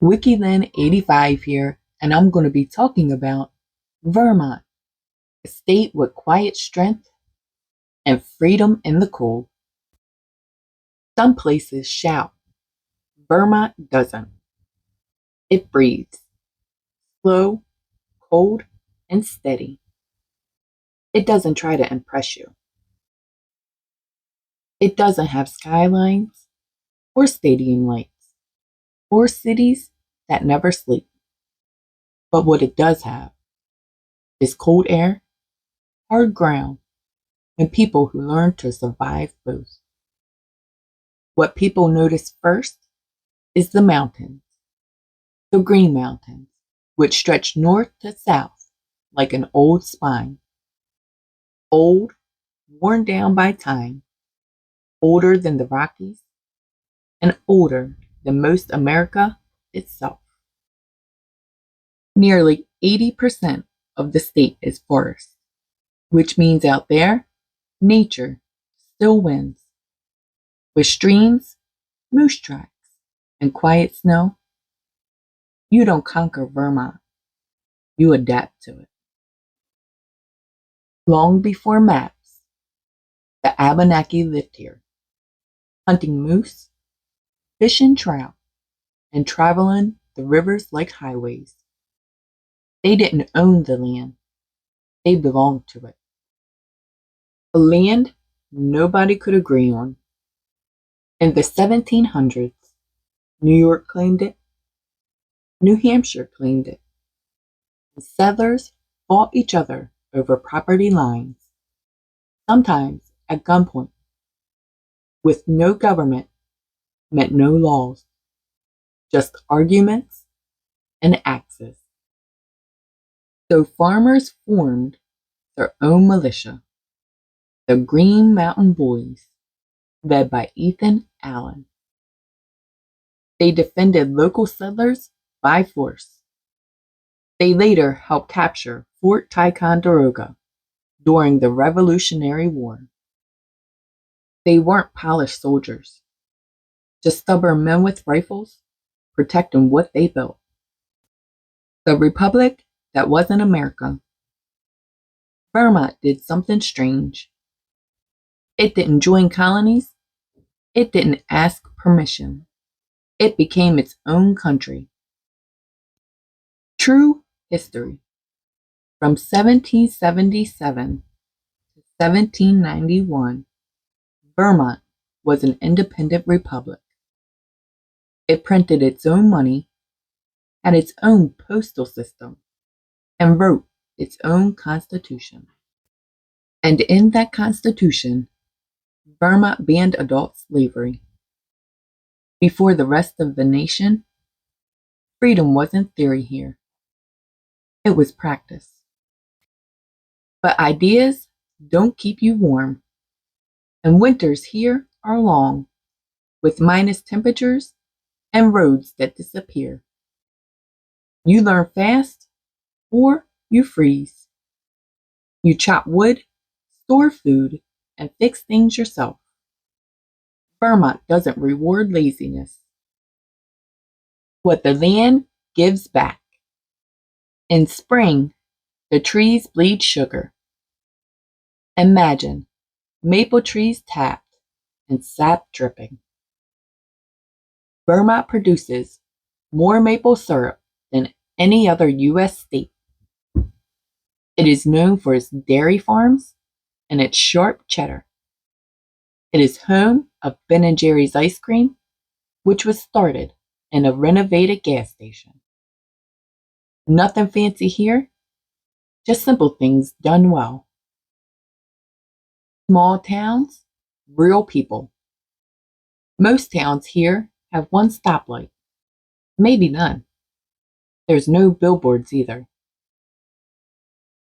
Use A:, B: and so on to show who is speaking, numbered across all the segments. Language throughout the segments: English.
A: WikiLin85 here, and I'm going to be talking about Vermont, a state with quiet strength and freedom in the cold. Some places shout, Vermont doesn't. It breathes, slow, cold, and steady. It doesn't try to impress you. It doesn't have skylines or stadium lights or cities that never sleep. But what it does have is cold air, hard ground, and people who learn to survive both. What people notice first is the mountains, the Green Mountains, which stretch north to south like an old spine. Old, worn down by time, older than the Rockies, and older than most America itself. Nearly 80% of the state is forest, which means out there, nature still wins. With streams, moose tracks, and quiet snow, you don't conquer Vermont, you adapt to it. Long before maps, the Abenaki lived here, hunting moose, fishing trout, and traveling the rivers like highways. They didn't own the land, they belonged to it. A land nobody could agree on. In the 1700s, New York claimed it, New Hampshire claimed it, and settlers fought each other over property lines, sometimes at gunpoint. With no government meant no laws, just arguments and axes. So farmers formed their own militia, the Green Mountain Boys, led by Ethan Allen. They defended local settlers by force. They later helped capture Fort Ticonderoga during the Revolutionary War. They weren't polished soldiers, just stubborn men with rifles protecting what they built. The republic that wasn't America. Vermont did something strange. It didn't join colonies. It didn't ask permission. It became its own country. True history. From 1777 to 1791, Vermont was an independent republic. It printed its own money, had its own postal system, and wrote its own constitution. And in that constitution, Vermont banned adult slavery. Before the rest of the nation, freedom wasn't theory here. It was practice. But ideas don't keep you warm, and winters here are long, with minus temperatures and roads that disappear. You learn fast, or you freeze. You chop wood, store food, and fix things yourself. Vermont doesn't reward laziness. What the land gives back. In spring, the trees bleed sugar. Imagine maple trees tapped and sap dripping. Vermont produces more maple syrup than any other U.S. state. It is known for its dairy farms and its sharp cheddar. It is home of Ben & Jerry's ice cream, which was started in a renovated gas station. Nothing fancy here, just simple things done well. Small towns, real people. Most towns here have one stoplight, maybe none. There's no billboards either.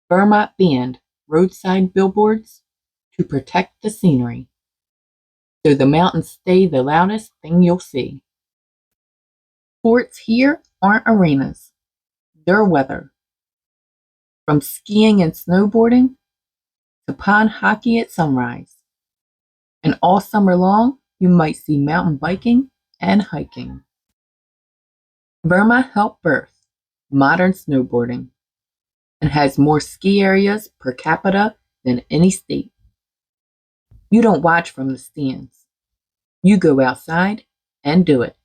A: Vermont banned roadside billboards to protect the scenery, so the mountains stay the loudest thing you'll see. Sports here aren't arenas, they're weather. From skiing and snowboarding to pond hockey at sunrise. And all summer long, you might see mountain biking and hiking. Vermont helped birth modern snowboarding and has more ski areas per capita than any state. You don't watch from the stands. You go outside and do it.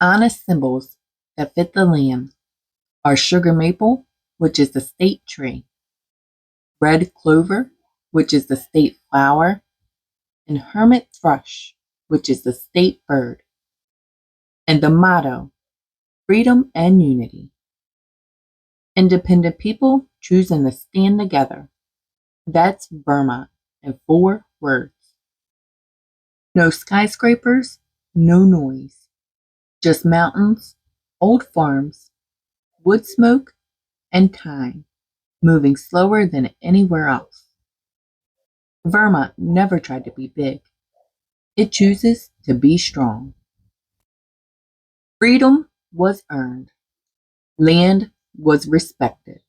A: Honest symbols that fit the land are sugar maple, which is the state tree, red clover, which is the state flower, and hermit thrush, which is the state bird. And the motto, freedom and unity. Independent people choosing to stand together. That's Vermont in 4 words. No skyscrapers, no noise. Just mountains, old farms, wood smoke, and time, moving slower than anywhere else. Vermont never tried to be big. It chooses to be strong. Freedom was earned, land was respected,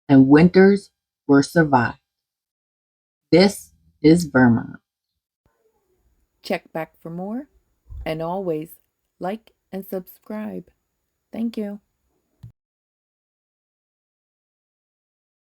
A: and winters were survived. This is Vermont.
B: Check back for more and always like and subscribe. Thank you.